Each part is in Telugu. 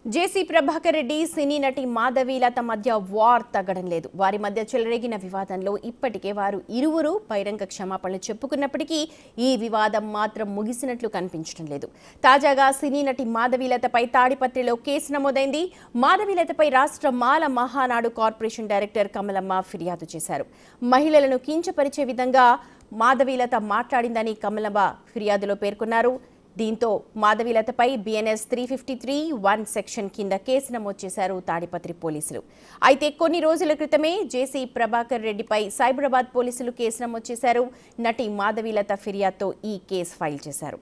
జేసీ ప్రభాకర్ రెడ్డి సినీ నటి మాధవీలత మధ్య వార్ తగ్గడం లేదు. వారి మధ్య చెలరేగిన వివాదంలో ఇప్పటికే వారు ఇరువురు బహిరంగ క్షమాపణలు చెప్పుకున్నప్పటికీ ఈ వివాదం మాత్రం ముగిసినట్లు కనిపించడం లేదు. తాజాగా సినీ నటి మాధవీలతపై తాడిపత్రిలో కేసు నమోదైంది. మాధవీలతపై రాష్ట్ర మాల మహానాడు కార్పొరేషన్ డైరెక్టర్ కమలమ్మ ఫిర్యాదు చేశారు. మహిళలను కించపరిచే విధంగా మాధవీలత మాట్లాడిందని కమలమ్మ ఫిర్యాదులో పేర్కొన్నారు. దీంతో మాధవీలతపై BNS 353(1) సెక్షన్ కింద కేసు నమోదు చేశారు తాడిపత్రి పోలీసులు. అయితే కొన్ని రోజుల క్రితమే జేసీ ప్రభాకర్ రెడ్డిపై సైబరాబాద్ పోలీసులు కేసు నమోదు చేశారు. నటి మాధవీలత ఫిర్యాదుతో ఈ కేసు ఫైల్ చేశారు.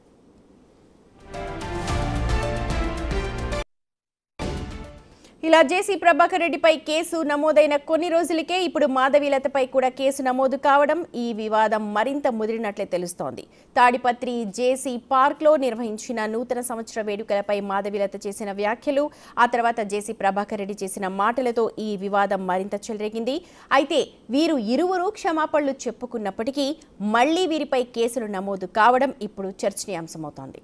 ఇలా జేసీ ప్రభాకర్ రెడ్డిపై కేసు నమోదైన కొన్ని రోజులకే ఇప్పుడు మాధవీలతపై కూడా కేసు నమోదు కావడం ఈ వివాదం మరింత ముదిరినట్లే తెలుస్తోంది. తాడిపత్రి జేసీ పార్క్లో నిర్వహించిన నూతన సంవత్సర వేడుకలపై మాధవీలత చేసిన వ్యాఖ్యలు, ఆ తర్వాత జేసీ ప్రభాకర్ రెడ్డి చేసిన మాటలతో ఈ వివాదం మరింత చెలరేగింది. అయితే వీరు ఇరువురు క్షమాపణలు చెప్పుకున్నప్పటికీ మళ్లీ వీరిపై కేసులు నమోదు కావడం ఇప్పుడు చర్చనీయాంశమవుతోంది.